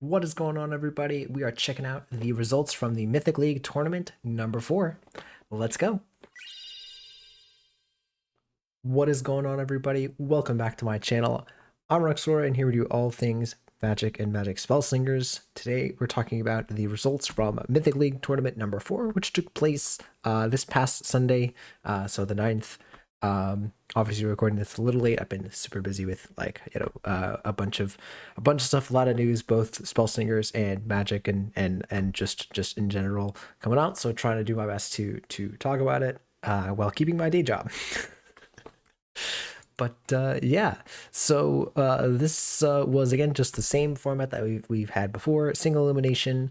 What is going on, everybody? We are checking out the results from the Mythic League tournament number 4. Let's go. What is going on, everybody? Welcome back to my channel. I'm Rexora, and here we do all things Magic and Magic Spellslingers. Today, we're talking about the results from Mythic League tournament number 4, which took place this past Sunday, so the 9th. Obviously recording this a little late. I've been super busy with a bunch of stuff, a lot of news, both Spellslingers and Magic and just in general coming out. So trying to do my best to talk about it while keeping my day job. But yeah, so this was again just the same format that we've had before: single elimination,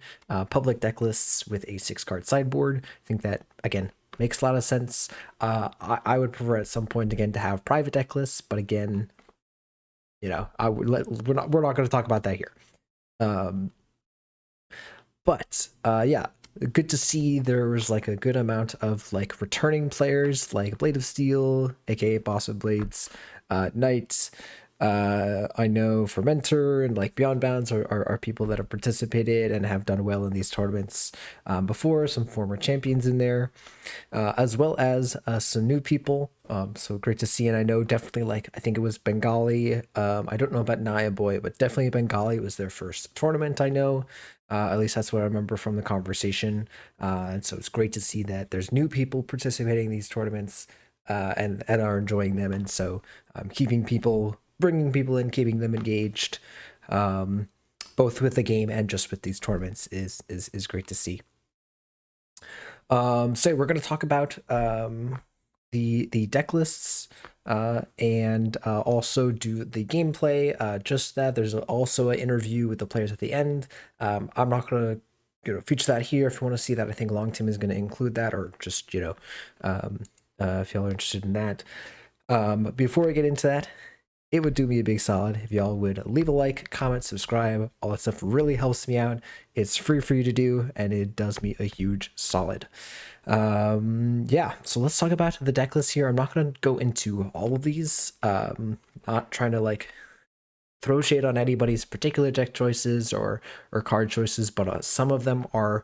public deck lists with a 6-card sideboard. I think that again makes a lot of sense. I would prefer at some point again to have private deck lists, but again, we're not going to talk about that here. But yeah, good to see there was like a good amount of like returning players like Blade of Steel, aka Boss of Blades, Knight. I know Fermenter and like Beyond Bounds are people that have participated and have done well in these tournaments before. Some former champions in there, as well as some new people. So great to see. And I know definitely like I think it was Bengali. I don't know about Naya Boy, but definitely Bengali was their first tournament. I know. At least that's what I remember from the conversation. And so it's great to see that there's new people participating in these tournaments and are enjoying them. And so bringing people in, keeping them engaged, both with the game and just with these tournaments is great to see. So we're going to talk about the deck lists and also do the gameplay. Just that there's also an interview with the players at the end. I'm not going to feature that here. If you want to see that, I think Long Tim is going to include that, or just if y'all are interested in that. Before we get into that, it would do me a big solid if y'all would leave a like, comment, subscribe. All that stuff really helps me out. It's free for you to do, and it does me a huge solid. Yeah, so let's talk about the deck list here. I'm not going to go into all of these. Not trying to like throw shade on anybody's particular deck choices or card choices, but some of them are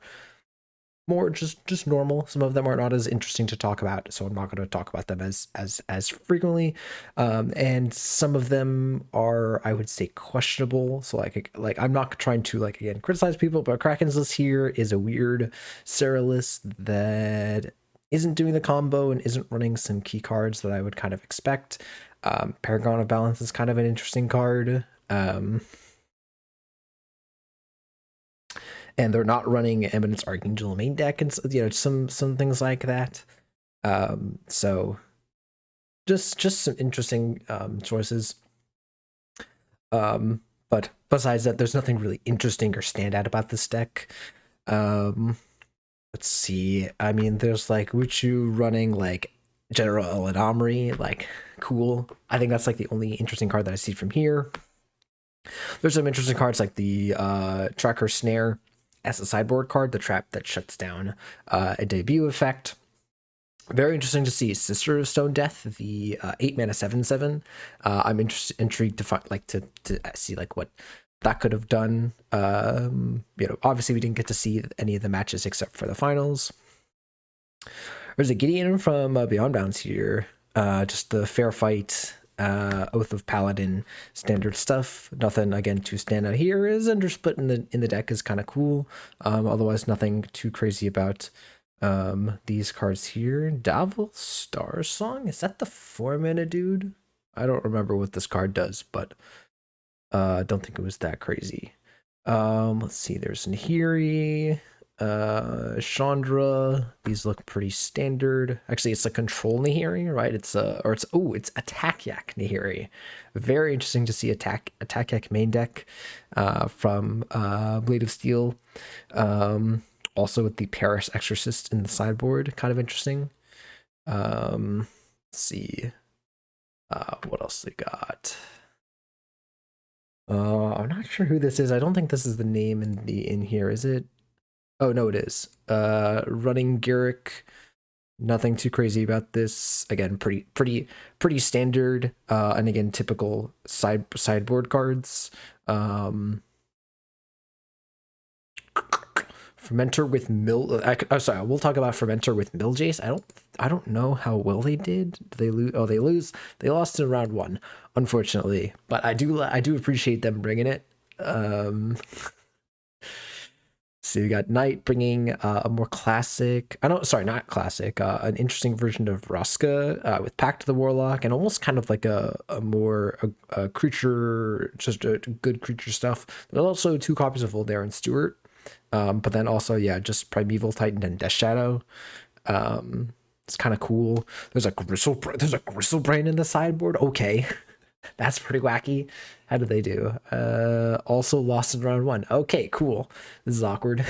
more just normal. Some of them are not as interesting to talk about, so I'm not going to talk about them as frequently. And some of them are, I would say, questionable. So like I'm not trying to like again criticize people, but Kraken's list here is a weird Sarah list that isn't doing the combo and isn't running some key cards that I would kind of expect. Paragon of Balance is kind of an interesting card. And they're not running Eminence Archangel main deck and some things like that. So just some interesting choices. But besides that, there's nothing really interesting or standout about this deck. Let's see. I mean, there's like Wuchu running like General Eladamri, like cool. I think that's like the only interesting card that I see from here. There's some interesting cards like the Tracker Snare as a sideboard card, the trap that shuts down a debut effect. Very interesting to see Sister of Stone Death, the 8-mana 7/7. I'm intrigued to find to see like what that could have done. Obviously we didn't get to see any of the matches except for the finals. There's a Gideon from Beyond Bounds here. Just the fair fight, Oath of Paladin, standard stuff. Nothing again to stand out here. Is Undersplit in the deck is kind of cool. Otherwise nothing too crazy about these cards here. Davil Star Song, is that the 4-mana dude? I don't remember what this card does, but don't think it was that crazy. Let's see, there's Nahiri, Chandra. These look pretty standard. Actually, it's a control Nahiri, right? It's Attack Yak Nahiri. Very interesting to see Attack Yak main deck from Blade of Steel. Also with the Paris Exorcist in the sideboard, kind of interesting. Let's see. What else we got? I'm not sure who this is. I don't think this is the name in here, is it? Oh no, it is. Running Garrick. Nothing too crazy about this. Again, pretty standard. And again, typical sideboard cards. Fermenter with sorry, we'll talk about Fermenter with Mill Jace. I don't know how well they did. Did they lose? Oh, they lose. They lost in round 1, unfortunately. But I do appreciate them bringing it. So you got Knight bringing a more classic, I don't, sorry, not classic, an interesting version of Raska with Pact of the Warlock, and almost kind of like a creature, just a good creature stuff. There's also 2 copies of Voldaren Stewart, but then also, yeah, just Primeval Titan and Death Shadow. It's kind of cool. There's a Gristlebrain in the sideboard. Okay. That's pretty wacky. How did they do? Also lost in round 1. Okay, cool. This is awkward.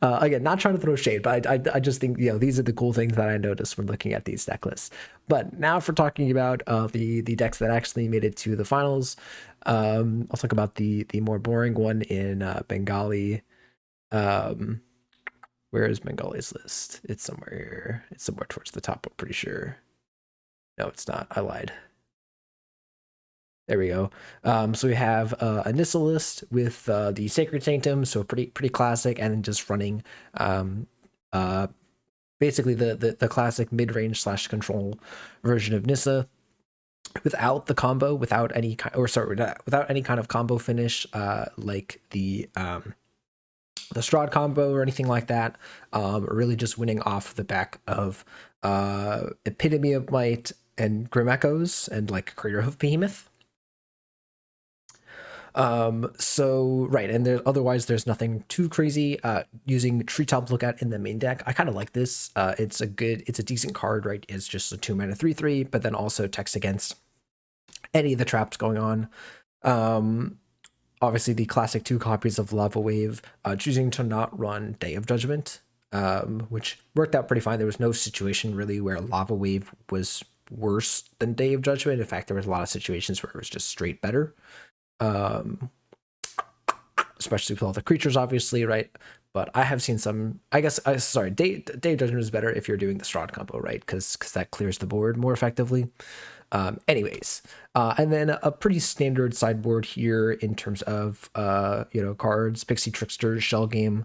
Again, not trying to throw shade, but I just think, these are the cool things that I noticed when looking at these deck lists. But now for talking about the decks that actually made it to the finals, I'll talk about the more boring one in Bengali. Where is Bengali's list? It's somewhere here. It's somewhere towards the top, I'm pretty sure. No, it's not. I lied. There we go. So we have a Nissa list with the Sacred Sanctum, so pretty classic, and then just running basically the classic mid-range / control version of Nissa without the combo, without any kind of combo finish like the Strahd combo or anything like that. Really just winning off the back of Epitome of Might and Grim Echoes and like Crater of Behemoth. So right, and otherwise there's nothing too crazy. Using Treetop Lookout in the main deck, I kind of like this. It's a decent card, right? It's just a 2-mana 3/3, but then also text against any of the traps going on. Obviously the classic 2 copies of Lava Wave, choosing to not run Day of Judgment, which worked out pretty fine. There was no situation really where Lava Wave was worse than Day of Judgment. In fact, there was a lot of situations where it was just straight better. Especially with all the creatures, obviously, right? But I have seen some, I guess, Day of Judgment is better if you're doing the Strahd combo, right? Because that clears the board more effectively. Anyways, and then a pretty standard sideboard here in terms of, cards: Pixie Trickster, Shell Game,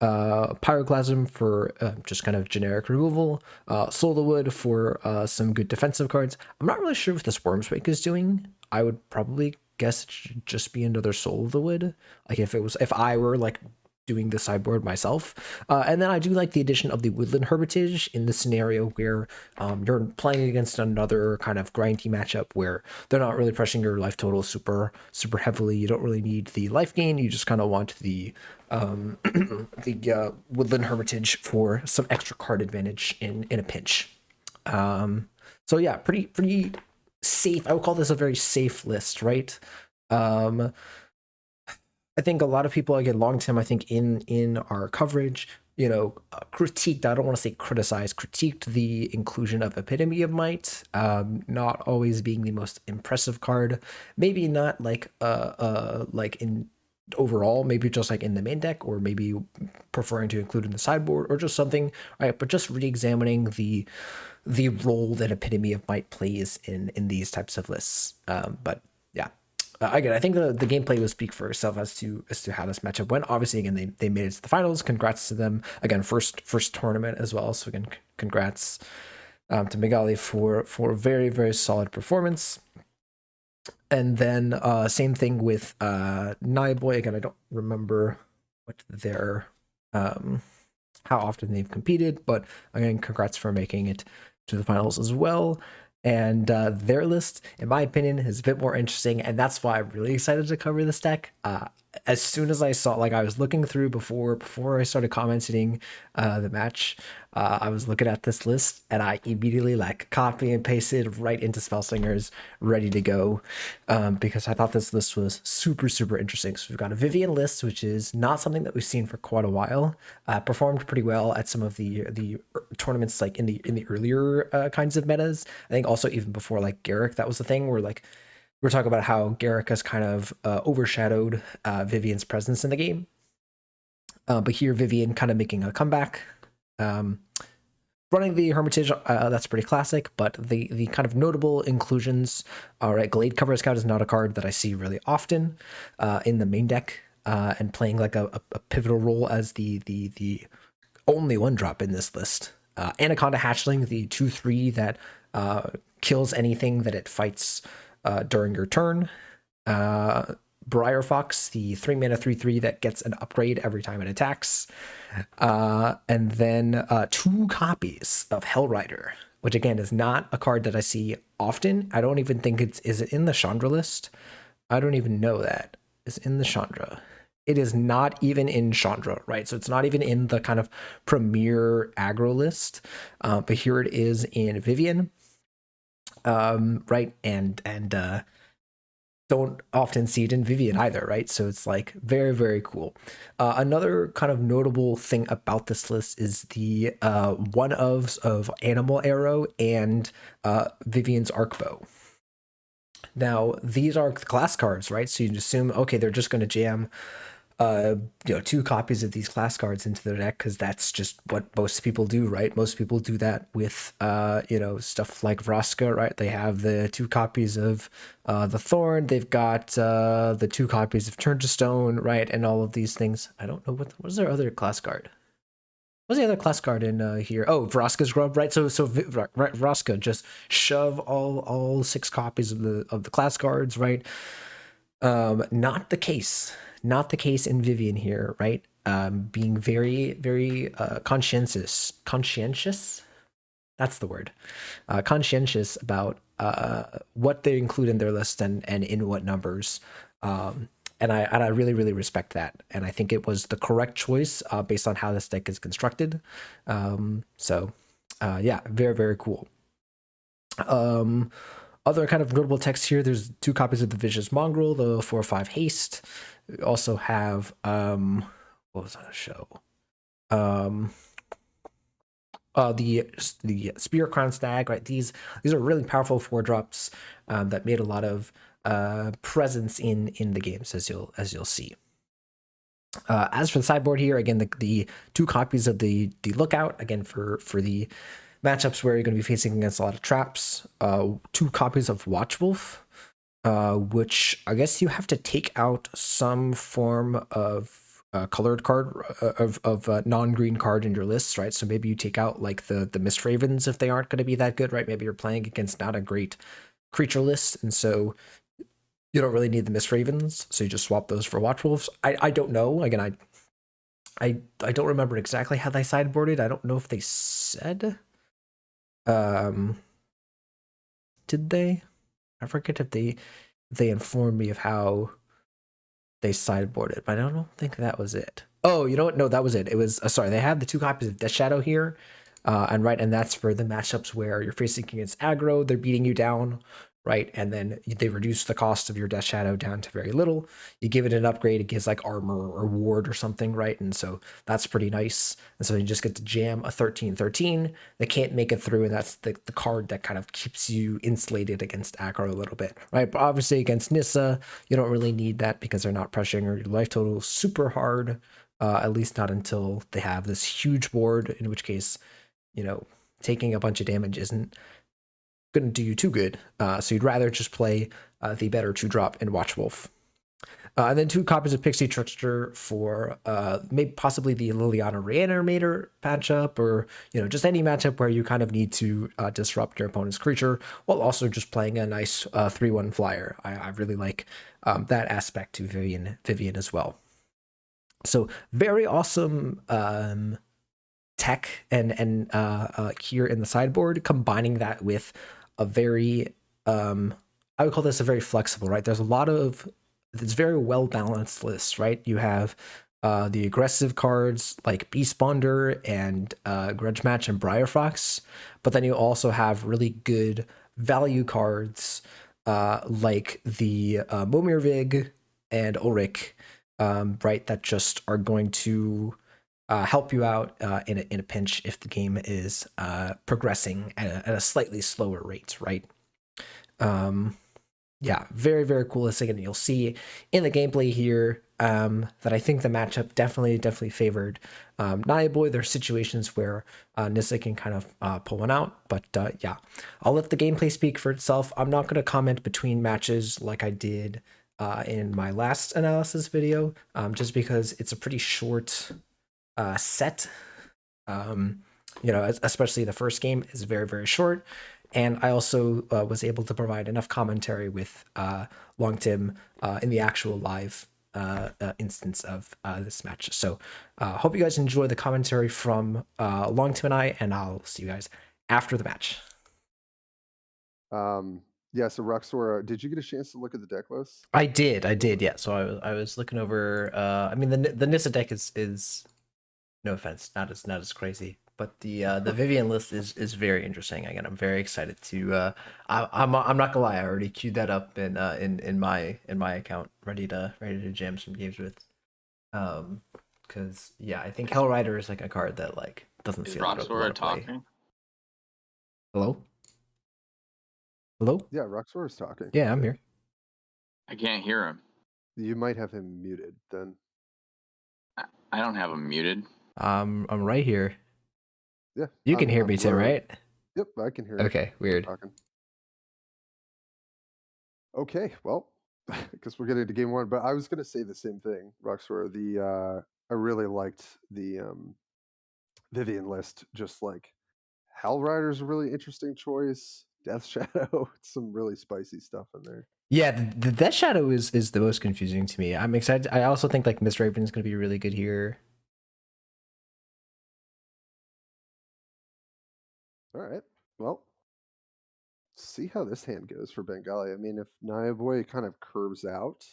Pyroclasm for just kind of generic removal, Soul the Wood for some good defensive cards. I'm not really sure what this Wormswake is doing. I would probably guess it should just be another Soul of the Wood, like if I were like doing the sideboard myself. And then I do like the addition of the Woodland Hermitage in the scenario where you're playing against another kind of grindy matchup where they're not really pressing your life total super heavily. You don't really need the life gain. You just kind of want the Woodland Hermitage for some extra card advantage in a pinch. So yeah, pretty safe. I would call this a very safe list, right? I think a lot of people, again, long time, I think in our coverage, critiqued, I don't want to say criticized, critiqued the inclusion of Epitome of Might, not always being the most impressive card. Maybe not like in overall, maybe just like in the main deck, or maybe preferring to include in the sideboard or just something, right? But just re-examining the role that Epitome of Might plays in these types of lists. But yeah. Again, I think the gameplay will speak for itself as to how this matchup went. Obviously, again, they made it to the finals. Congrats to them. Again, first tournament as well. So again, congrats to Megali for a very, very solid performance. And then same thing with Naiboy. Again, I don't remember what their how often they've competed, but again, congrats for making it to the finals as well. And their list, in my opinion, is a bit more interesting, and that's why I'm really excited to cover this deck. As soon as I saw, like, I was looking through before I started commenting the match, I was looking at this list, and I immediately copy and pasted right into Spellslingers, ready to go, because I thought this list was super interesting. So we've got a Vivian list, which is not something that we've seen for quite a while. Performed pretty well at some of the tournaments, like in the earlier kinds of metas. I think also even before like Garrick, that was the thing where we're talking about how Garrick has kind of overshadowed Vivian's presence in the game. But here, Vivian kind of making a comeback. Running the Hermitage, that's pretty classic, but the kind of notable inclusions, all right, Glade Cover Scout is not a card that I see really often in the main deck. and playing like a pivotal role as the only one drop in this list. Anaconda Hatchling, the 2/3 that kills anything that it fights during your turn. Briar Fox, the 3 mana 3/3 that gets an upgrade every time it attacks. And then 2 copies of Hellrider, which again is not a card that I see often. I don't even think is it in the Chandra list? I don't even know that. Is in the Chandra. It is not even in Chandra, right? So it's not even in the kind of premier aggro list. But here it is in Vivian. Right, and don't often see it in Vivian either, right? So it's like very, very cool. Another kind of notable thing about this list is the one ofs of Animal Arrow and Vivian's Arcbow. Now, these are class cards, right? So you assume, okay, they're just going to jam 2 copies of these class cards into their deck because that's just what most people do, right? Most people do that with stuff like Vraska, right? They have the 2 copies of the Thorn, they've got the 2 copies of Turn to Stone, right? And all of these things. I don't know what is their other class card. What's the other class card in here? Oh, Vraska's Grub, right? So Vraska, just shove all 6 copies of the class cards, right? Not the case. Not the case in Vivian here, right? Being very, very conscientious. That's the word. Conscientious about what they include in their list and in what numbers. And I really, really respect that. And I think it was the correct choice based on how this deck is constructed. Yeah, very, very cool. Other kind of notable text here, there's 2 copies of the Vicious Mongrel, the 4/5 haste. We also have what was on a show? The Spirit Crown Stag, right? These are really powerful 4-drops that made a lot of presence in the games, as you'll see. As for the sideboard here, again, the 2 copies of the Lookout, again for the matchups where you're going to be facing against a lot of traps. 2 copies of Watchwolf, which I guess you have to take out some form of colored card of non-green card in your lists, right? So maybe you take out like the Mist Ravens if they aren't going to be that good, right? Maybe you're playing against not a great creature list, and so you don't really need the Mist Ravens, so you just swap those for Watchwolves. I don't know. Again, I don't remember exactly how they sideboarded. I don't know if they said. Did they? I forget if they informed me of how they sideboarded, but I don't think that was it. Oh, you know what? No, that was it. It was sorry. They have the 2 copies of Death Shadow here, and that's for the matchups where you're facing against aggro. They're beating you down, right? And then they reduce the cost of your Death Shadow down to very little. You give it an upgrade, it gives like armor or ward or something, right? And so that's pretty nice. And so you just get to jam a 13/13. They can't make it through, and that's the card that kind of keeps you insulated against aggro a little bit, right? But obviously against Nissa, you don't really need that because they're not pressuring your life total super hard, at least not until they have this huge board, in which case, taking a bunch of damage isn't going to do you too good. So you'd rather just play the better 2-drop in Watchwolf. And then 2 copies of Pixie Trickster for maybe possibly the Liliana Reanimator matchup, or just any matchup where you kind of need to disrupt your opponent's creature while also just playing a nice 3/1 flyer. I really like that aspect to Vivian as well. So very awesome tech and here in the sideboard, combining that with a very I would call this a very flexible, right? There's a lot of it's very well balanced list, right? You have the aggressive cards like Beastbonder and Grudge Match and Briar Fox, but then you also have really good value cards like the Momir Vig and Ulrich, right? That just are going to help you out in a pinch if the game is progressing at a slightly slower rate, right? Yeah, very, very cool listing, and you'll see in the gameplay here that I think the matchup definitely favored Naya Boy. There are situations where Nissa can kind of pull one out, but yeah, I'll let the gameplay speak for itself. I'm not going to comment between matches like I did in my last analysis video, just because it's a pretty short set. Um, especially the first game is very, very short. And I also was able to provide enough commentary with Long Tim in the actual live instance of this match. So hope you guys enjoy the commentary from Long Tim and I, and I'll see you guys after the match. Yeah, so Roxora, did you get a chance to look at the deck list? I did, yeah. So I was looking over. I mean, the Nissa deck is no offense, not as crazy, but the Vivian list is very interesting. Again, I'm very excited to. I'm not gonna lie, I already queued that up in my account, ready to jam some games with. Because yeah, I think Hell Rider is like a card that like doesn't Is see a lot of play. talking? Hello, hello. Yeah, Roxora's talking, I Yeah, I'm think. here. I can't hear him. You might have him muted then. I don't have him muted. I'm right here. Yeah, You can hear me too, literally. right? Yep, I can hear him. Okay, weird. Talking. Okay, well, I guess we're getting to game one, but I was gonna say the same thing, Roxora. I really liked the Vivian list, just like Hell Rider's a really interesting choice. Death Shadow, some really spicy stuff in there. Yeah, the Death Shadow is the most confusing to me. I'm excited. I also think like Miss Raven is going to be really good here. All right. Well, see how this hand goes for Bengali. I mean, if Naya Boy kind of curves out,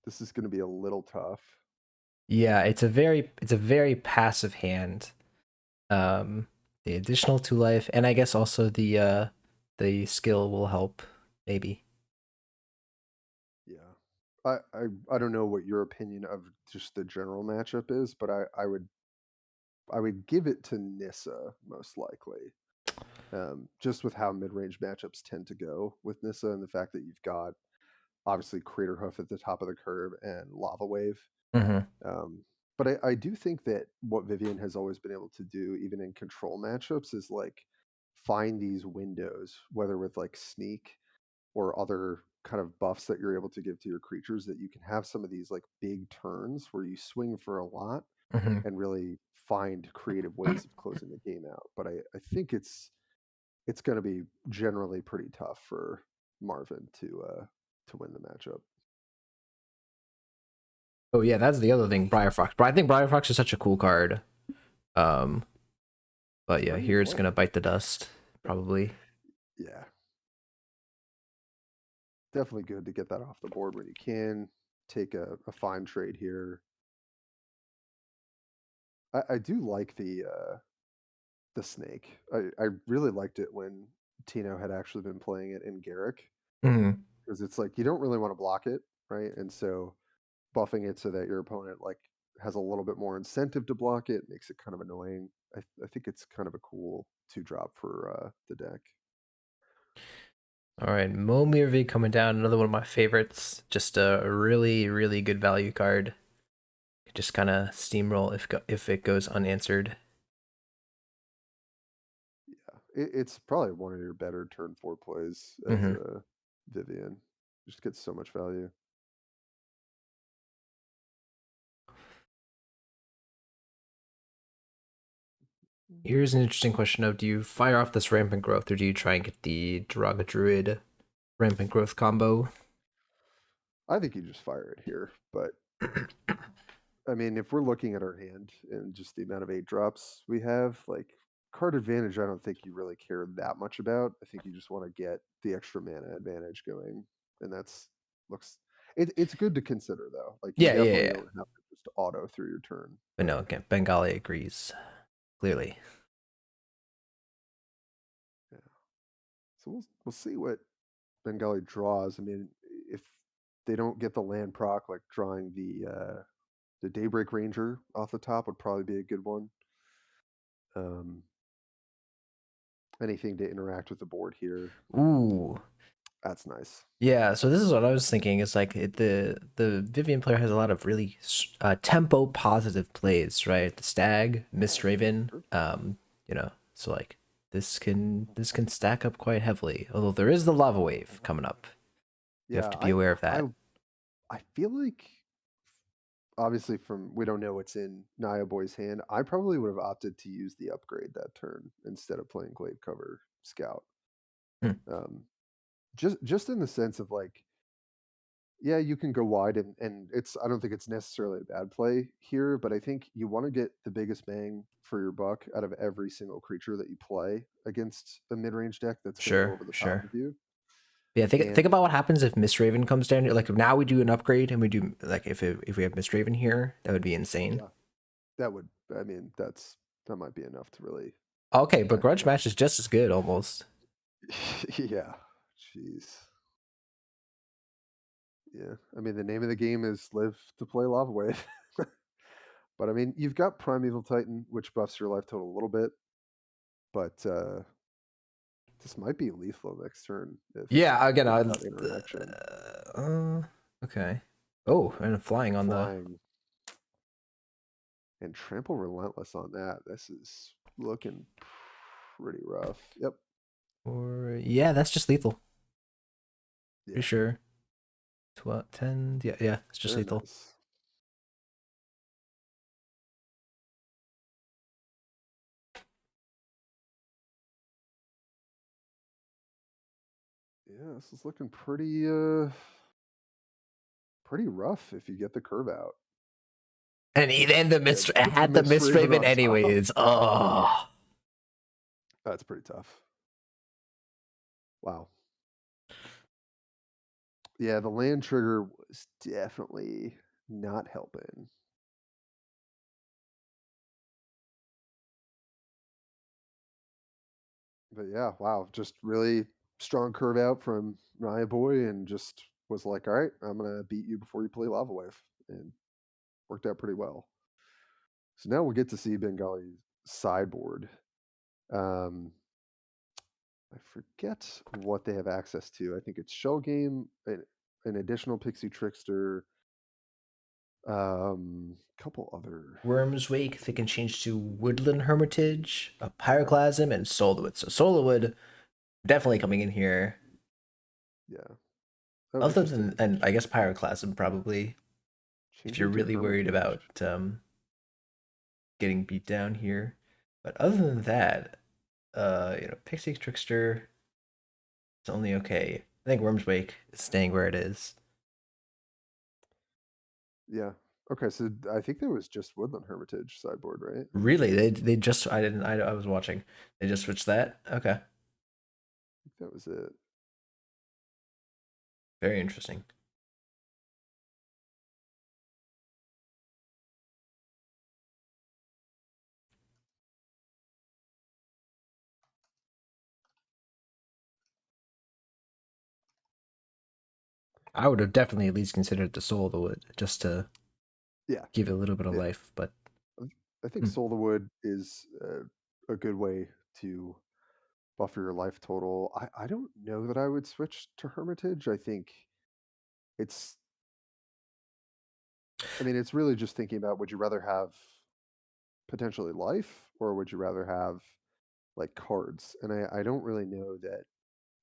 this is going to be a little tough. Yeah, it's a very passive hand. Um, the additional 2 life, and I guess also the skill will help maybe. Yeah. I don't know what your opinion of just the general matchup is, but I would give it to Nissa most likely. Just with how mid-range matchups tend to go with Nissa and the fact that you've got obviously Crater Hoof at the top of the curve and Lava Wave. Mm-hmm. But I do think that what Vivian has always been able to do, even in control matchups, is like find these windows, whether with like sneak or other kind of buffs that you're able to give to your creatures, that you can have some of these like big turns where you swing for a lot Mm-hmm. and really find creative ways of closing the game out. But I think it's going to be generally pretty tough for Marvin to win the matchup. Oh yeah, that's the other thing, Briar Fox. But I think Briar Fox is such a cool card. Um, but yeah, Very good here it's point. gonna bite the dust probably. Yeah, definitely good to get that off the board when you can. Take a fine trade here. I do like the snake. I really liked it when Tino had actually been playing it in Garrick, Mm-hmm. because it's like you don't really want to block it, right? And so buffing it so that your opponent like has a little bit more incentive to block it makes it kind of annoying. I think it's kind of a cool 2-drop for the deck. All right, Momir coming down, another one of my favorites. Just a really, really good value card. Just kind of steamroll if it goes unanswered. Yeah, it's probably one of your better turn 4 plays as Mm-hmm. a Vivian. Just gets so much value. Here's an interesting question of, do you fire off this Rampant Growth, or do you try and get the Duraga Druid Rampant Growth combo? I think you just fire it here, but I mean, if we're looking at our hand and just the amount of 8-drops we have, like card advantage, I don't think you really care that much about. I think you just want to get the extra mana advantage going, and that's looks. It's good to consider though. Like you Yeah, yeah, definitely yeah. don't have to just auto through your turn, But no, but again, Bengali agrees, clearly. yeah. So we'll see what Bengali draws. I mean, if they don't get the land proc, like drawing the Daybreak Ranger off the top would probably be a good one. Um, Anything to interact with the board here, Ooh. that's nice. Yeah, so this is what I was thinking. Is like the Vivian player has a lot of really tempo positive plays, right? The Stag, Mist Raven, Sure. so like this can stack up quite heavily. Although there is the Lava Wave coming up. You have Yeah, to be aware of I that. I feel like obviously from we don't know what's in Naya Boy's hand. I probably would have opted to use the upgrade that turn instead of playing Glade Cover Scout. Hmm. Um, just in the sense of like, yeah, you can go wide and it's I don't think it's necessarily a bad play here, but I think you want to get the biggest bang for your buck out of every single creature that you play against a mid-range deck that's going to go Sure, over the top sure. of you. Yeah, think And about what happens if Raven comes down. Like now we do an upgrade and we do like if we have Raven here, that would be insane. yeah, that would I mean that might be enough to really Okay, but kind of Grudge Match is just as good almost. yeah. Jeez. Yeah. I mean the name of the game is live to play Lava Wave. But I mean, you've got Primeval Titan, which buffs your life total a little bit, but this might be lethal next turn if Yeah, again, you've I. got interaction. Okay. Oh, and flying on the. Flying and trample relentless on that. This is looking pretty rough. Yep. Or yeah, that's just lethal. Pretty Yeah. sure. 12, 10. Yeah, yeah, it's just Very lethal. nice. Yeah, this is looking pretty rough if you get the curve out. And he then the And mist with the had the Mist Raven Raven on top. anyways. Oh. That's pretty tough. Wow. Yeah, the land trigger was definitely not helping. But yeah, wow, just really strong curve out from Naya Boy and just was like, all right, I'm gonna beat you before you play Lava Wave. And worked out pretty well. So now we'll get to see Bengali's sideboard. Um, I forget what they have access to. I think it's Shell Game, an additional Pixie Trickster, couple other. Worm's Wake, they can change to Woodland Hermitage, a Pyroclasm, and Solowood. So Solowood definitely coming in here. Yeah. Oh, Other than, interesting. and I guess Pyroclasm probably, if you're Changing to really worried about Hermitage. getting beat down here. But other than that, Pixie Trickster, it's only okay. I think Worm's Wake is staying where it is. Yeah. Okay, so I think there was just Woodland Hermitage sideboard, right? I Really, they just I didn't I was watching. They just switched that. Okay, think that was it. very interesting. I would have definitely at least considered the Soul of the Wood just to Yeah. give it a little bit of Yeah. life. But I think hmm, Soul of the Wood is a good way to buffer your life total. I don't know that I would switch to Hermitage. I think it's, I mean, it's really just thinking about would you rather have potentially life or would you rather have like cards? And I don't really know that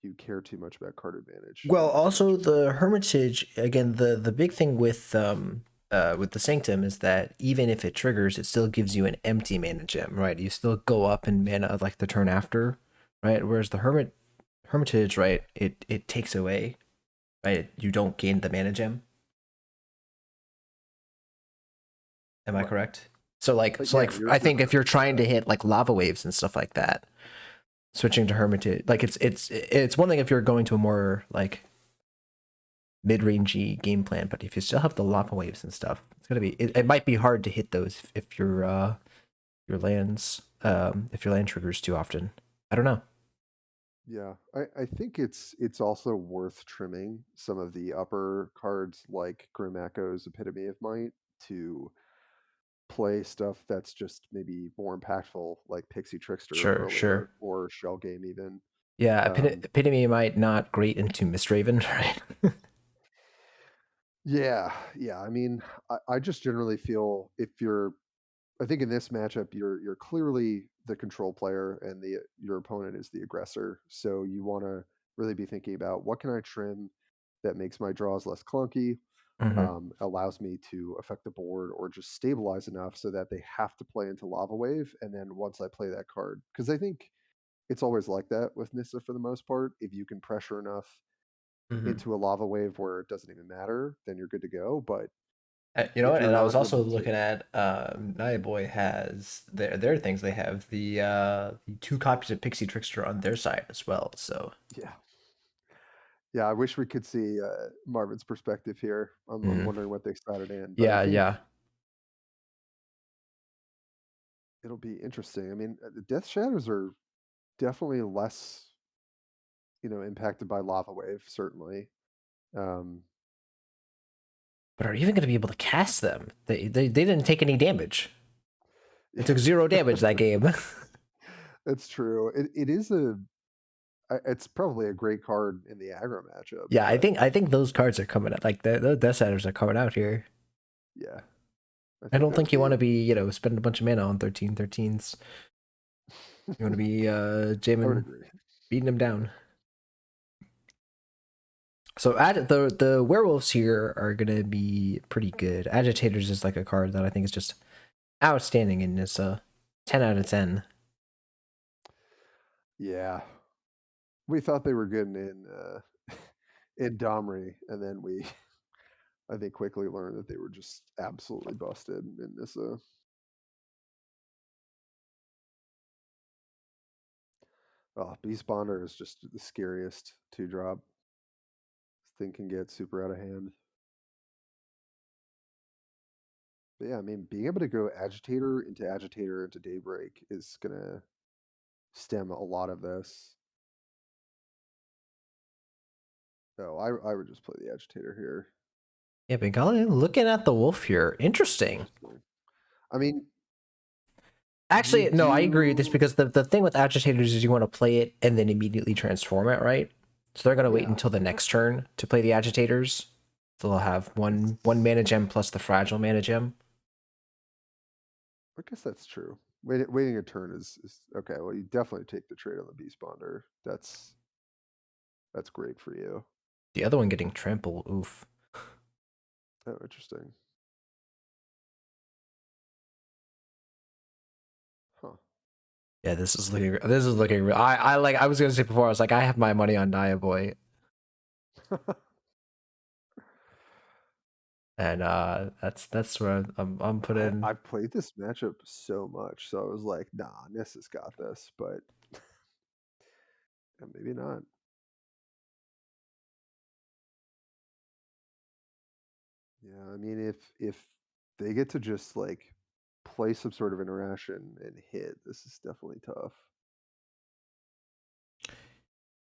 you care too much about card advantage well, in this also matchup. the Hermitage again. The big thing with the Sanctum is that even if it triggers, it still gives you an empty mana gem, right? You still go up in mana like the turn after, right? Whereas the Hermitage, right? It takes away, right? You don't gain the mana gem. Am I Right. correct? So like Yeah, I you're think if correct. you're trying to hit like lava waves and stuff like that, switching to Hermitage, like it's one thing if you're going to a more like mid-rangey game plan, but if you still have the lava waves and stuff, it's gonna be it might be hard to hit those if your lands if your land triggers too often. I don't know. Yeah, I think it's also worth trimming some of the upper cards like Grim Echo's Epitome of Might to play stuff that's just maybe more impactful, like Pixie Trickster Sure, earlier sure. or Shell Game even. Yeah, Um, epitome might not great into Mistraven, right? yeah, yeah. I mean, I just generally feel if you're, I think in this matchup you're clearly the control player and the your opponent is the aggressor. So you want to really be thinking about what can I trim that makes my draws less clunky, Hmm. allows me to affect the board or just stabilize enough so that they have to play into Lava Wave. And then once I play that card, because I think it's always like that with Nissa for the most part. If you can pressure enough Hmm. into a Lava Wave where it doesn't even matter, then you're good to go. But You know if what? you're And I was not also able to, looking at Naya Boy has their things. They have the 2 copies of Pixie Trickster on their side as well. So yeah, yeah, I wish we could see Marvin's perspective here. I'm mhm. wondering what they started in, but I Yeah, think yeah. it'll be interesting. I mean, the Death Shadows are definitely less, impacted by Lava Wave, certainly. Um, But are you even going to be able to cast them? They didn't take any damage. They took 0 damage that game. that's true. It is it's probably a great card in the aggro matchup, Yeah, I but think those cards are coming out. Like the Death Shadows are coming out here. yeah, I I think don't that would think you want be. to be, spending a bunch of mana on 13/13s. You want to be I would jamming, agree. beating them down. So the werewolves here are gonna be pretty good. Agitators is like a card that I think is just outstanding in this 10 out of 10. Yeah, we thought they were good in Domri, and then we I think quickly learned that they were just absolutely busted in this. Oh, Beast Bonder is just the scariest 2 drop. This thing can get super out of hand. But yeah, I mean, being able to go Agitator into Daybreak is gonna stem a lot of this. So I would just play the Agitator here. Yeah, Bengali, looking at the wolf here, interesting. Interesting. I mean, you Actually, no, I agree with this do, because the thing with agitators is you want to play it and then immediately transform it, right? So they're gonna wait yeah. until the next turn to play the agitators. So they'll have one mana gem plus the fragile mana gem. I guess that's true. Waiting a turn is okay. Well, you definitely take the trade on the Beast Bonder. That's great for you. The other one getting trample, oof. Oh, interesting. Huh. Yeah, this is looking real. I like I was gonna say before, I was like, I have my money on Naya Boy. And that's where I'm putting. I've played this matchup so much, so I was like, nah, Nissa's got this, but yeah, maybe not. Yeah, I mean, if they get to just like play some sort of interaction and hit, this is definitely tough.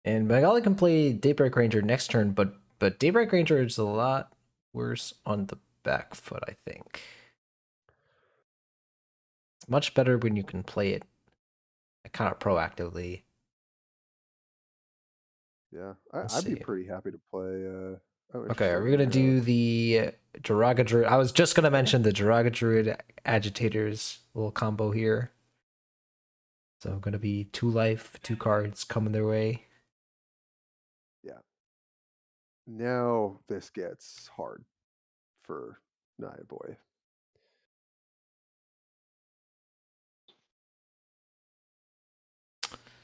And Bengali can play Daybreak Ranger next turn, but Daybreak Ranger is a lot worse on the back foot, I think. It's much better when you can play it kind of proactively. Yeah, Let's I'd be see. pretty happy to play. Oh, Okay, are we interesting. gonna do the Jiraga Druid? I was just gonna mention the Jiraga Druid Agitators little combo here. So gonna be 2 life, 2 cards coming their way. Yeah. Now this gets hard for Naya Boy.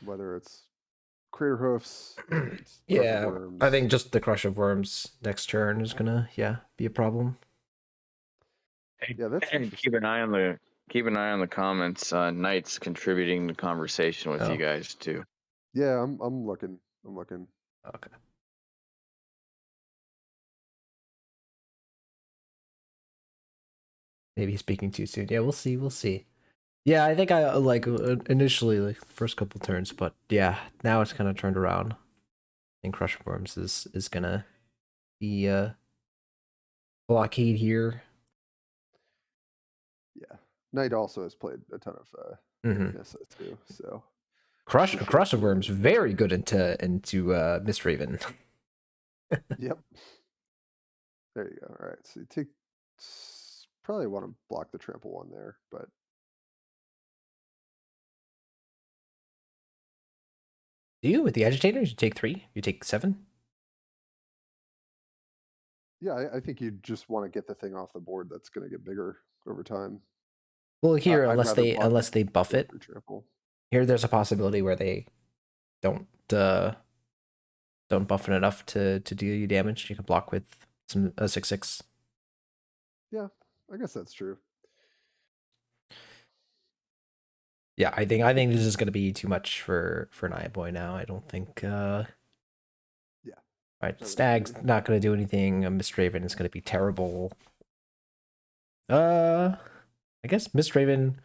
Whether it's Crater Hoofs and Crush of Yeah, I Worms. think just the Crush of Worms next turn is gonna, be a problem. Yeah, that's And keep interesting. an eye on the comments. Knight's contributing to conversation with you Oh, guys too. Yeah, I'm looking. I'm looking. okay. Maybe speaking too soon. Yeah, we'll see. We'll see. Yeah, I think I like initially like first couple turns, but yeah, now it's kind of turned around. And Crush of Worms is gonna be blockade here. Yeah. Knight also has played a ton of Mm-hmm. Nissa too, so appreciate Crush of Worms the very good into Mistraven. Yep. There you go. All right. So you take probably want to block the trample one there, but Do you with the agitators? You take 3. You take 7. Yeah, I think you just want to get the thing off the board that's going to get bigger over time. Well, here I'd unless rather they block the unless they buff board it, for trample. here there's a possibility where they don't uh don't buff it enough to deal you damage. You can block with some a 6/6. Yeah, I guess that's true. Yeah, I think this is gonna be too much for Night Boy now. I don't think Yeah, right, I would Stag's agree. not gonna do anything. Mistraven is gonna be terrible. Uh I guess Mistraven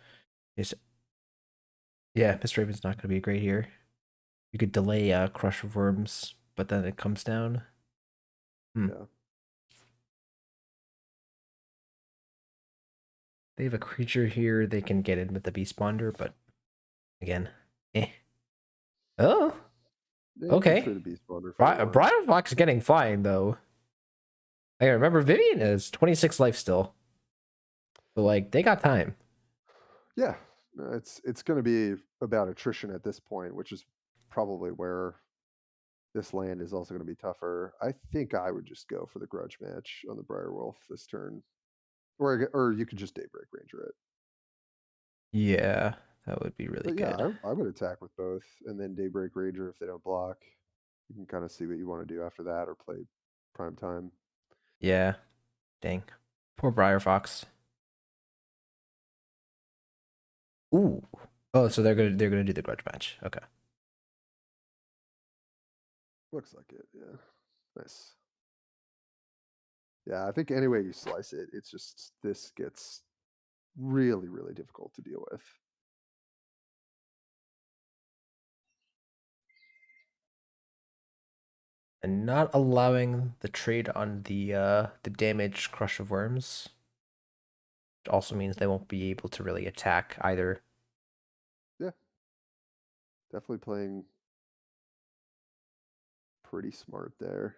is yeah, Mistraven's not gonna be great here. You could delay Crush of Worms, but then it comes down. Hmm. Yeah, They have a creature here they can get in with the Beast Bonder, but again, eh. Oh, yeah, you can okay. trade a beast bonder for a worm. Briar Fox is getting flying though. I remember Vivian is 26 life still. So like they got time. Yeah, no, it's going to be about attrition at this point, which is probably where this land is also going to be tougher. I think I would just go for the grudge match on the Briar Wolf this turn, or you could just Daybreak Ranger it. Yeah, that would be really But yeah, good. I would attack with both, and then Daybreak Ranger if they don't block. You can kind of see what you want to do after that, or play Prime Time. Yeah, dang. Poor Briar Fox. Ooh. Oh, so they're gonna do the grudge match. Okay. Looks like it. Yeah, nice. Yeah, I think any way you slice it, it's just this gets really, really difficult to deal with. And not allowing the trade on the damage Crush of Worms. It also means they won't be able to really attack either. Yeah, definitely playing pretty smart there.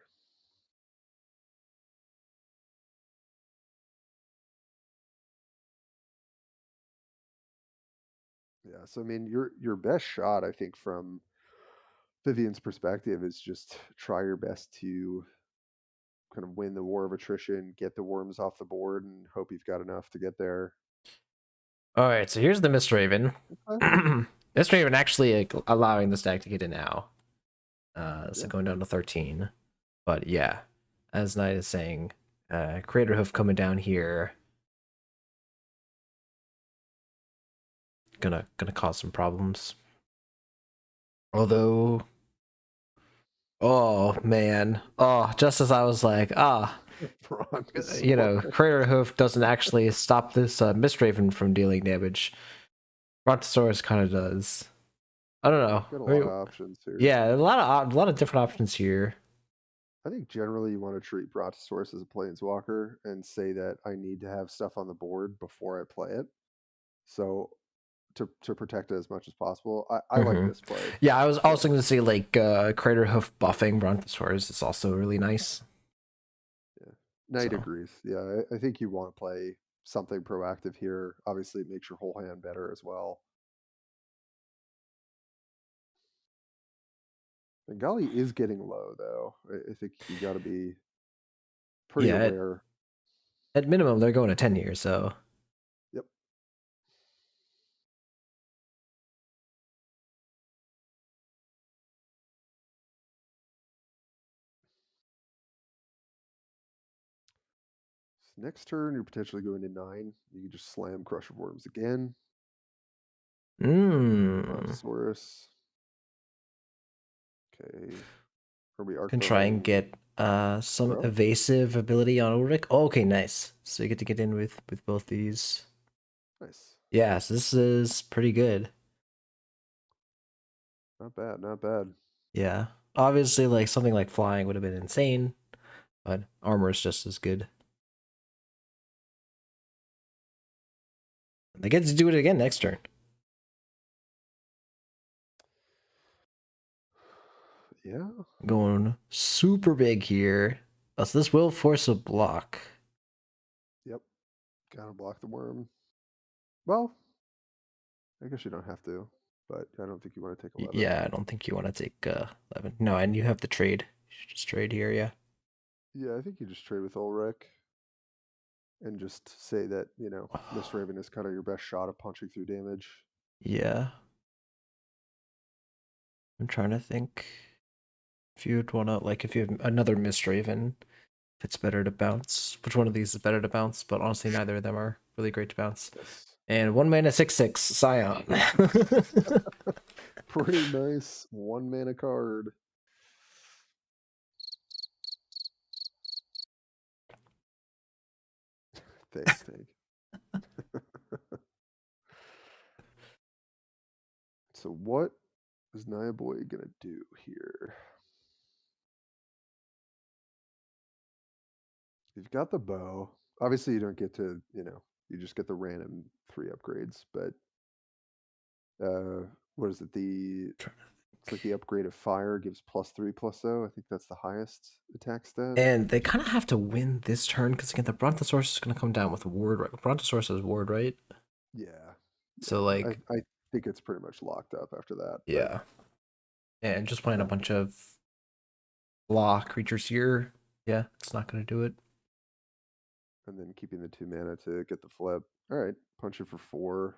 Yeah, so I mean, your best shot, I think, from Vivian's perspective, is just try your best to kind of win the war of attrition, get the worms off the board, and hope you've got enough to get there. All right, so here's the Mistraven. Okay. Mistraven actually allowing the stack to get in now. So Yeah, going down to 13. But yeah, as Knight is saying, Creator Hoof coming down here gonna cause some problems. Although, oh man, oh, just as I was like, Brontosaurus. Creator Hoof doesn't actually stop this Mistraven from dealing damage. Brontosaurus kind of does. I don't know. Got a I lot of mean, options here. yeah, a lot of different options here. I think generally you want to treat Brontosaurus as a planeswalker and say that I need to have stuff on the board before I play it. So to protect it as much as possible. I like Hmm. this play. Yeah, I was Yeah. also going to say like Crater Hoof buffing Brontosaurus is also really nice. Yeah. Knight So agrees. Yeah, I think you want to play something proactive here. Obviously, it makes your whole hand better as well. Bengali is getting low, though. I think you got to be pretty yeah, aware. at minimum they're going to 10 years. So Yep. So next turn, you're potentially going to 9. You can just slam Crush of Worms again. mm, Brontosaurus. Okay. Are we arc can try and bowing get some Pro? evasive ability on Ulrich. Oh, okay, nice. So you get to get in with both these. Nice. Yeah, so this is pretty good. Not bad. Not bad. Yeah, obviously like something like flying would have been insane, but armor is just as good. They get to do it again next turn. Yeah. Going super big here. So this will force a block. Yep. Gotta block the worm. Well, I guess you don't have to, but I don't think you want to take 11. Yeah, I don't think you want to take 11. No, and you have the trade. You should just trade here, yeah. Yeah, I think you just trade with Ulrich and just say that, Mist Raven is kind of your best shot of punching through damage. Yeah. I'm trying to think if you'd want to, like, if you have another Mistraven, if it's better to bounce. Which one of these is better to bounce? But honestly, neither of them are really great to bounce. Yes. And 1 mana 6/6 Scion. Pretty nice 1 mana card. Thanks, Tank. So what is Naya Boy gonna do here? You've got the bow. Obviously, you don't get to, you just get the random 3 upgrades. But what is it? It's like the upgrade of fire gives +3/+0. I think that's the highest attack stat. And they kind of have to win this turn because again, the Brontosaurus is going to come down with ward. Right? Brontosaurus has ward, right? Yeah, So yeah. like, I think it's pretty much locked up after that. But yeah, and just playing a bunch of law creatures here, yeah, it's not going to do it. and then keeping the 2 mana to get the flip. All right, punch it for 4.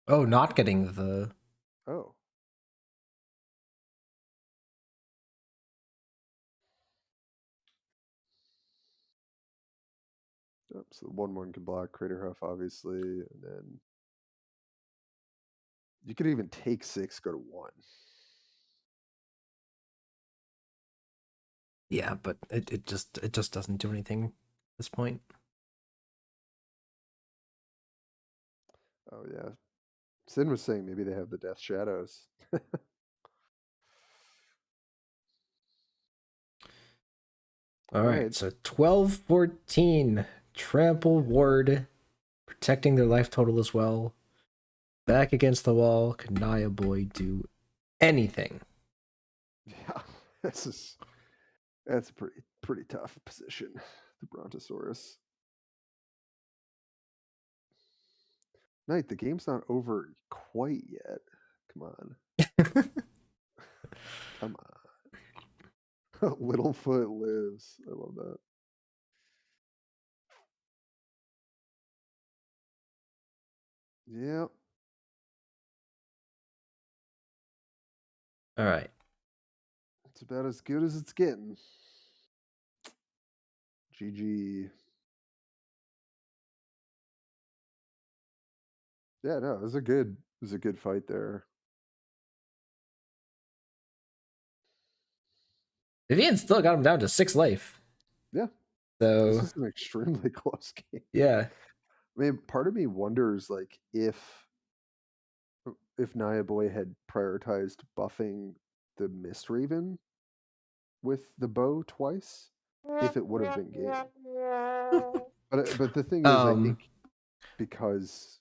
Oh, not getting the Oh, yep. So the 1/1 can block Crater Huff, obviously, and then you could even take 6, go to 1. yeah, but it just doesn't do anything at this point. Oh yeah, Sin was saying maybe they have the Death Shadows. All All right, right. so 12/14 trample ward, protecting their life total as well. Back against the wall. Can Naya Boy do anything? Yeah, that's a pretty tough position. The Brontosaurus. Knight, the game's not over quite yet. Come on. Come on. Littlefoot lives. I love that. Yeah. All right. It's about as good as it's getting. GG. Yeah, no, it was a good fight there. Vivian still got him down to 6 life. Yeah. This So is an extremely close game. yeah. I mean, part of me wonders like if Naya Boy had prioritized buffing the Mist Raven with the bow twice, if it would have been game. But the thing is, I think Um because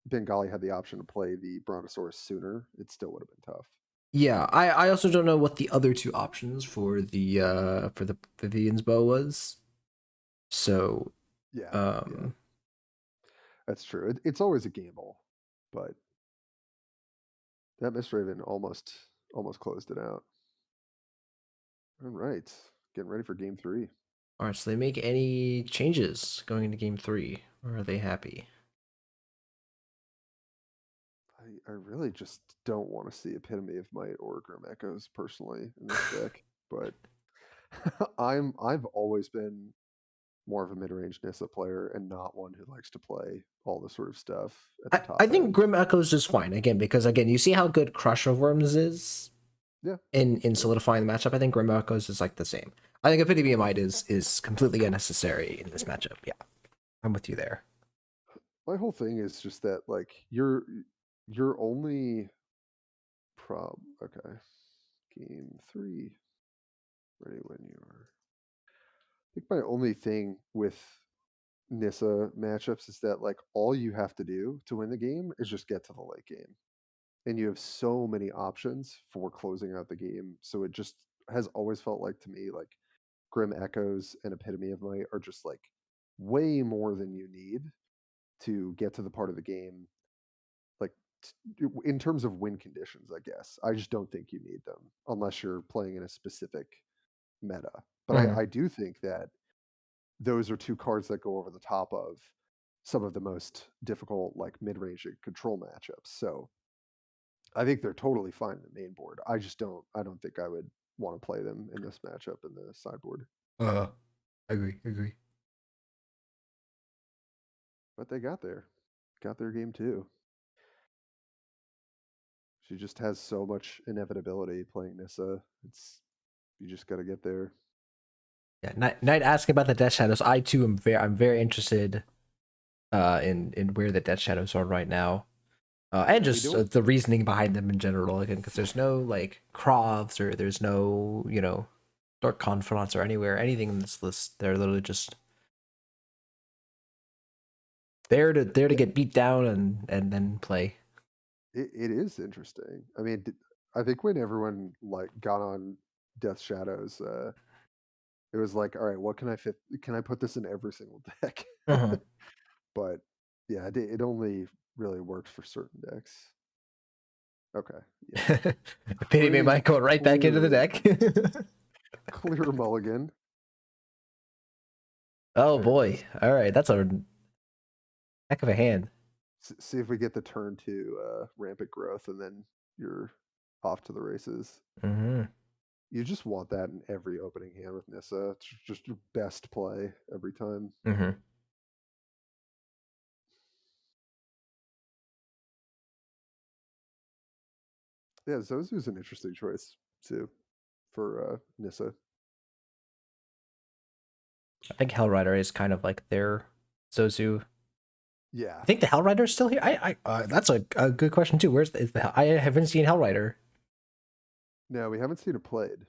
Bengali had the option to play the Brontosaurus sooner, it still would have been tough. yeah, I also don't know what the other two options for the Vivian's bow was. So Yeah, yeah, um that's true. It's always a gamble, but that Mist Raven almost closed it out. All right, getting ready for game 3. all right, so they make any changes going into game 3, or are they happy? I really just don't want to see Epitome of Might or Grim Echoes personally in this deck, but I've always been more of a mid-range Nissa player and not one who likes to play all this sort of stuff at the I top think end. Grim Echoes is fine again because again you see how good Crush of Worms is Yeah, in yeah. solidifying the matchup. I think Grim Echoes is like the same. I think Epitome of Might is completely unnecessary in this matchup. Yeah, I'm with you there. My whole thing is just that like your only prob. Okay, game 3. Ready when you are. I think my only thing with Nissa matchups is that like all you have to do to win the game is just get to the late game. And you have so many options for closing out the game. So it just has always felt like to me like Grim Echoes and Epitome of Might are just like way more than you need to get to the part of the game in terms of win conditions, I guess. I just don't think you need them unless you're playing in a specific meta. But Mhm. I do think that those are two cards that go over the top of some of the most difficult like mid-range and control matchups. So I think they're totally fine in the main board. I don't think I would want to play them in this matchup in the sideboard. Agree. But they got there. Got their game too. She just has so much inevitability playing Nissa. It's you just got to get there. Yeah, Knight asking about the Death Shadows. I too am very interested in where the Death Shadows are right now. And Yeah, we just don't. the reasoning behind them in general, again, because there's no like Krovs or there's no Dark Confidants or anything in this list. They're literally just there to Yeah, get beat down and then play. it is interesting. I mean, I think when everyone like got on Death Shadows, it was like, all right, what can I fit? Can I put this in every single deck? Mhm. But yeah, it only really works for certain decks. Okay, yeah, Pity me pretty might go right back into the clear, deck. clear mulligan. Oh Very boy! nice. All right, that's a heck of a hand. See if we get the turn to rampant growth, and then you're off to the races. Hmm. You just want that in every opening hand with Nissa. It's just your best play every time. Hmm. Yeah, Zozu's an interesting choice too for Nissa. I think Hellrider is kind of like their Zozu. Yeah. I think the Hellrider is still here. That's a good question too. I haven't seen Hellrider. No, we haven't seen it played.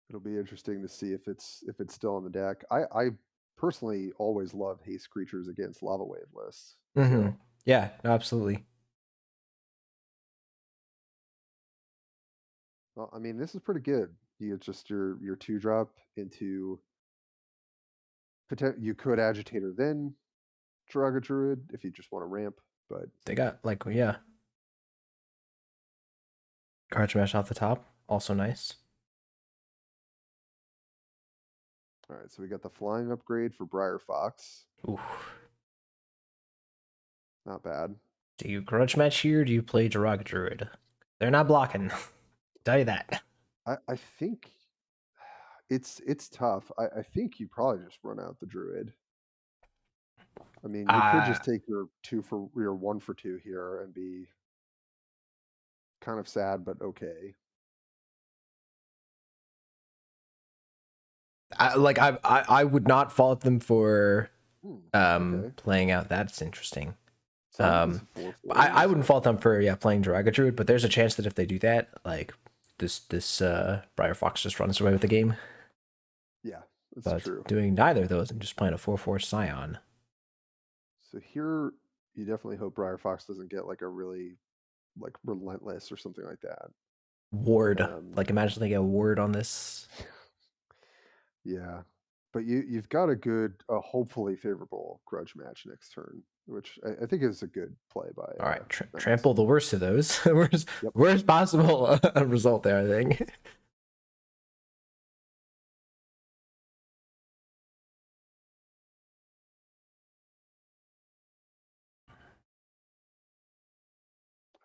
It'll be interesting to see if it's still on the deck. I personally always love haste creatures against lava wave lists. Hmm. So Yeah, no, absolutely. well, I mean, this is pretty good. You get just your 2-drop into you could agitator then Draga Druid if you just want to ramp, but They got like yeah, Card Smash off the top, also nice. all right, so we got the flying upgrade for Briar Fox. Ooh. Not bad. Do you grudge match here? Or do you play Jiraga Druid? They're not blocking. Tell you that. I think it's tough. I think you probably just run out the Druid. I mean, you could Uh just take your 1 for 2 here and be kind of sad, but okay. I would not fault them for Hmm, okay. playing out. That's interesting. Sonic is a But 4/4, I wouldn't so fault them for playing Jiraga Druid, but there's a chance that if they do that, like this Briar Fox just runs away with the game. yeah, that's But true. doing neither of those and just playing a 4/4 Scion So here, you definitely hope Briar Fox doesn't get like a really like relentless or something like that. ward. Um, Like imagine they get a ward on this. yeah, but you've got a good, hopefully favorable grudge match next turn, which I think is a good play by All right, Knights. trample the worst of those. worst Yep. worst possible result there, I think.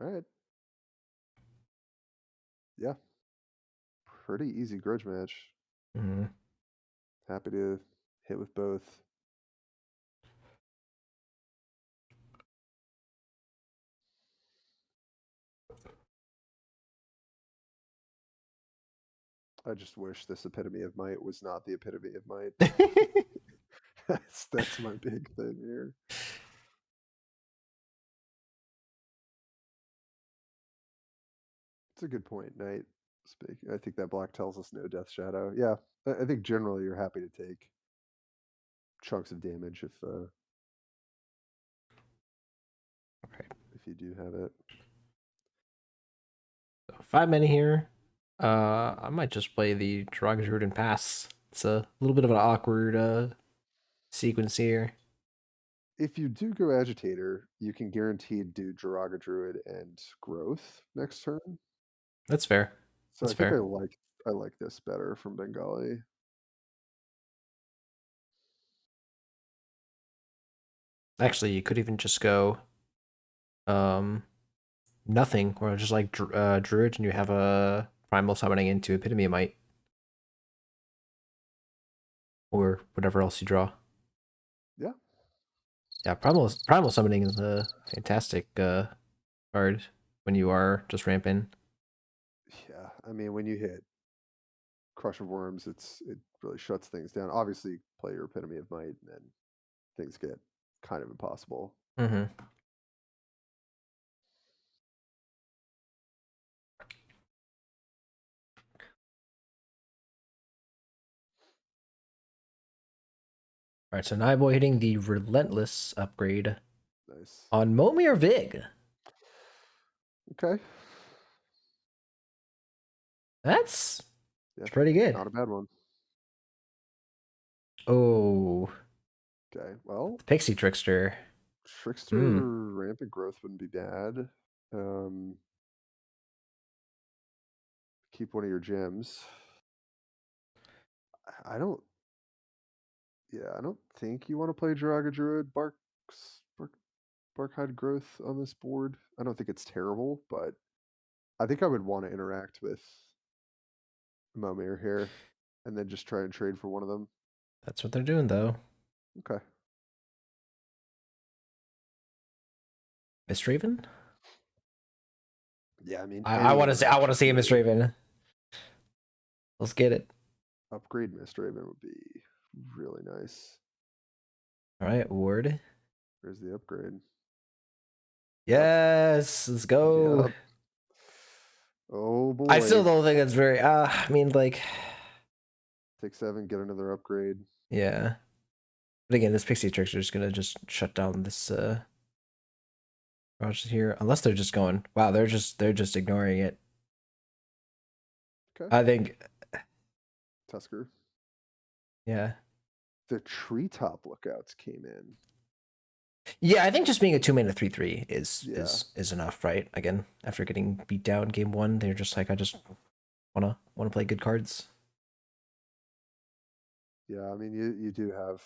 All right. Yeah, pretty easy grudge match. Mhm. Happy to hit with both. I just wish this epitome of might was not the epitome of might. That's my big thing here. It's a good point, Knight. Speak. I think that black tells us no Death Shadow. Yeah, I think generally you're happy to take chunks of damage Okay, if you do have it. so 5 mana here. I might just play the Jiraga Druid and pass. It's a little bit of an awkward sequence here. if you do go Agitator, you can guaranteed do Jiraga Druid and Growth next turn. That's fair. So That's I think fair. I like this better from Bengali. Actually, you could even just go um nothing, or just like druid, and you have a primal summoning into epitome might, or whatever else you draw. Yeah. Yeah, primal summoning is a fantastic card when you are just ramping. Yeah. I mean, when you hit Crush of Worms, it really shuts things down. Obviously, play your Epitome of Might, and then things get kind of impossible. Mm-hmm. All right, so Naiboy hitting the Relentless upgrade Nice. on Momir Vig. Okay. That's Yeah. pretty good. Not a bad one. Oh, Okay. Well, the Pixie Trickster. Trickster Hmm. Rampant Growth wouldn't be bad. Keep one of your gems. I don't. Yeah, I don't think you want to play Jiraga Druid Barkhide Growth on this board. I don't think it's terrible, but I think I would want to interact with Momir here, and then just try and trade for one of them. That's what they're doing, though. Okay. Mistraven? Yeah, I mean, I any want to say, I want to see a interaction here. Mistraven. Let's get it. Upgrade Mistraven would be really nice. All right, Ward. Where's the upgrade? Yep. Yes, let's go. Yep. Oh I still boy. don't think that's very. I mean, like, Take 7, get another upgrade. yeah. But again, this Pixie Trickster is gonna just shut down this garage here, unless they're just going. Wow, they're just ignoring it. Okay. I think, Tusker. yeah, The treetop lookouts came in. yeah. I think just being a 2 mana 3/3 is Yeah. is enough, right? Again, after getting beat down game one, they're just like, I just wanna play good cards. Yeah, I mean you do have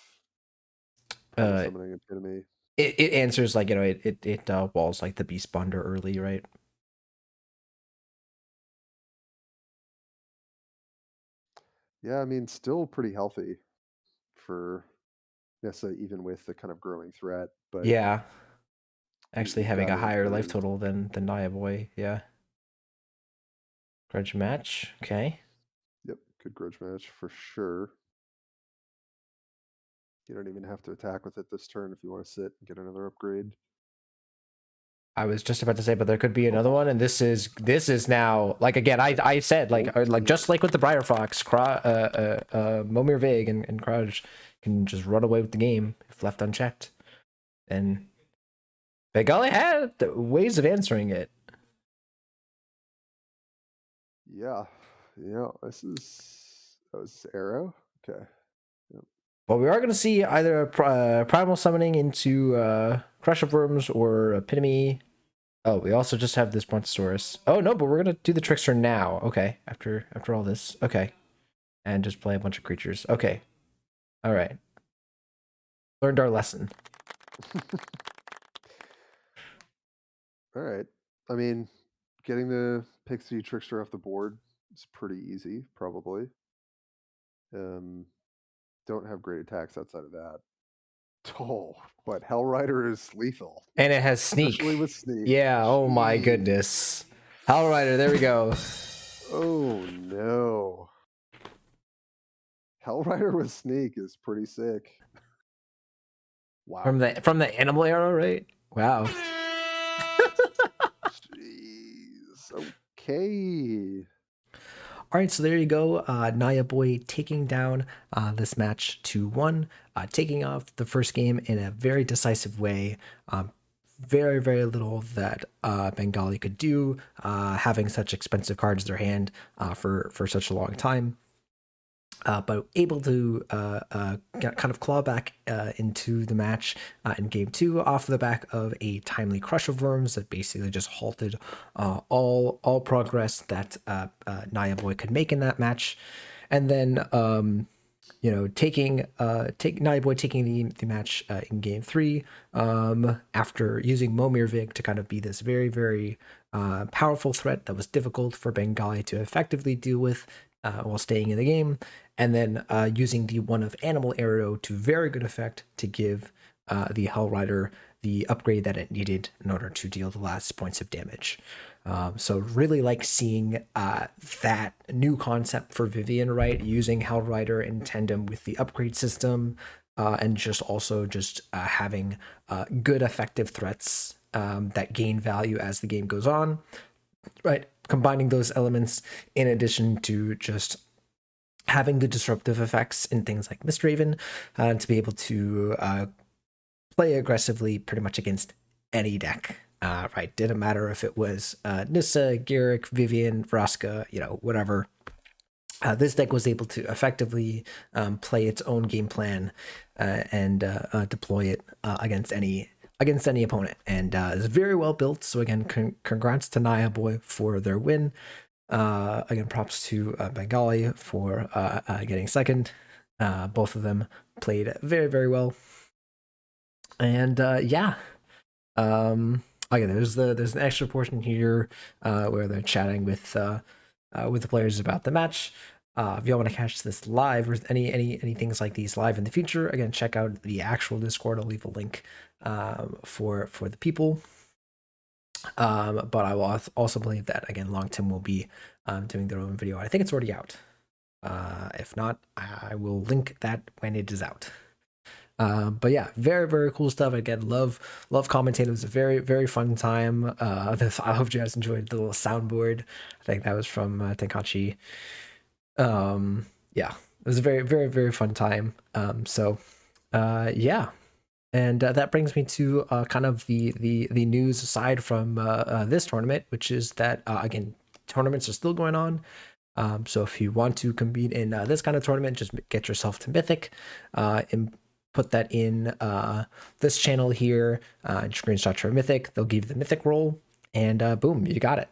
primal Uh, summoning epitome. it answers like it walls like the Beast Bonder early, right? Yeah, I mean still pretty healthy for Nissa, even with the kind of growing threat, but Yeah, actually you having got a to higher life improve. total than Naya Boy. Yeah, grudge match. Okay. Yep, good grudge match for sure. You don't even have to attack with it this turn if you want to sit and get another upgrade. I was just about to say, but there could be another Oh, one, and this is now like again. I said like just like with the Briar Fox, Momir Vig and Crudge can just run away with the game if left unchecked, and Bengali had ways of answering it. yeah. Yeah, this is arrow. Okay. Yep. But we are going to see either a primal summoning into Crush of Worms or Epitome. Oh, we also just have this Brontosaurus. Oh no, but we're gonna do the Trickster now. Okay, after all this. Okay, and just play a bunch of creatures. Okay, all right. Learned our lesson. All right. I mean, getting the Pixie Trickster off the board is pretty easy, probably. Um, don't have great attacks outside of that. Oh, what? Hellrider is lethal, And it has especially sneak. with Sneak. Yeah. Oh my Jeez. goodness. Hellrider. There we go. Oh no. Hellrider with Sneak is pretty sick. Wow. From the animal arrow, right? Wow. Jeez. Okay. All right, so there you go. Naya Boy taking down this match 2-1, taking off the first game in a very decisive way. Very, very little that Bengali could do, having such expensive cards in their hand for such a long time. but able to kind of claw back into the match in game 2 off the back of a timely crush of worms that basically just halted all progress that Naya Boy could make in that match. And then taking Naya Boy taking the match in game 3 after using Momir Vig to kind of be this very, very powerful threat that was difficult for Bengali to effectively deal with while staying in the game, and then using the one of Animal Arrow to very good effect to give the Hell Rider the upgrade that it needed in order to deal the last points of damage. So really like seeing that new concept for Vivian, right? Using Hell Rider in tandem with the upgrade system, and just also just having good effective threats that gain value as the game goes on, right? Combining those elements in addition to just having the disruptive effects in things like Mistraven to be able to play aggressively pretty much against any deck. Right, didn't matter if it was Nissa, Garrick, Vivian, Vraska, whatever. This deck was able to effectively play its own game plan and deploy it against any opponent, and is very well built. So again, congrats to Naya Boy for their win. Again, props to Bengali for getting second. Both of them played very, very well, and yeah. Again, there's an extra portion here where they're chatting with the players about the match. If y'all want to catch this live or any things like these live in the future, again, check out the actual Discord. I'll leave a link for the people. But I will also believe that again, Longtim will be doing their own video. I think it's already out. If not, I will link that when it is out. But yeah, very, very cool stuff. Again, love commentating. It was a very, very fun time. I hope you guys enjoyed the little soundboard. I think that was from Tenkachi. Yeah, it was a very, very, very fun time. Yeah. And that brings me to kind of the news aside from this tournament, which is that again, tournaments are still going on. So if you want to compete in this kind of tournament, just get yourself to Mythic, and put that in this channel here, and screenshot your Mythic. They'll give you the Mythic roll, and boom, you got it.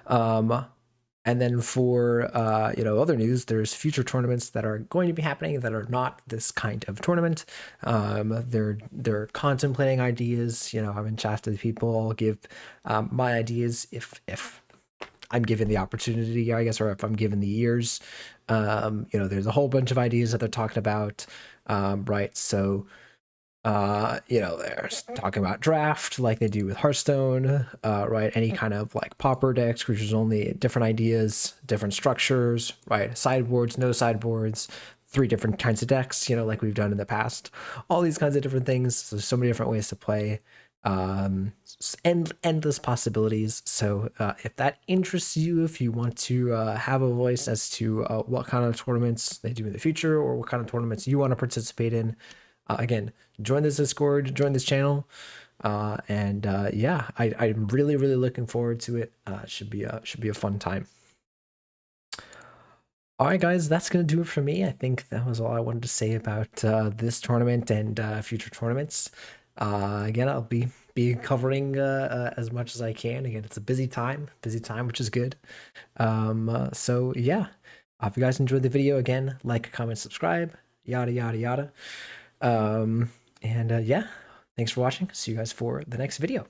And then for other news, there's future tournaments that are going to be happening that are not this kind of tournament. They're contemplating ideas. I've been chatting to people. I'll give my ideas if I'm given the opportunity, I guess, or if I'm given the ears. There's a whole bunch of ideas that they're talking about, right? So they're talking about draft like they do with Hearthstone, right? Any kind of like pauper decks, creatures only, different ideas, different structures, right? Sideboards, no sideboards, 3 different kinds of decks, like we've done in the past. All these kinds of different things. There's so many different ways to play. Endless possibilities. So if that interests you, if you want to have a voice as to what kind of tournaments they do in the future or what kind of tournaments you want to participate in, again, join this Discord, join this channel, and yeah, I'm really, really looking forward to it. Should be a fun time. All right, guys, that's gonna do it for me. I think that was all I wanted to say about this tournament and future tournaments. Again, I'll be covering as much as I can. Again, it's a busy time, which is good. So yeah, if you guys enjoyed the video, again, like, comment, subscribe, yada yada yada. And yeah, thanks for watching. See you guys for the next video.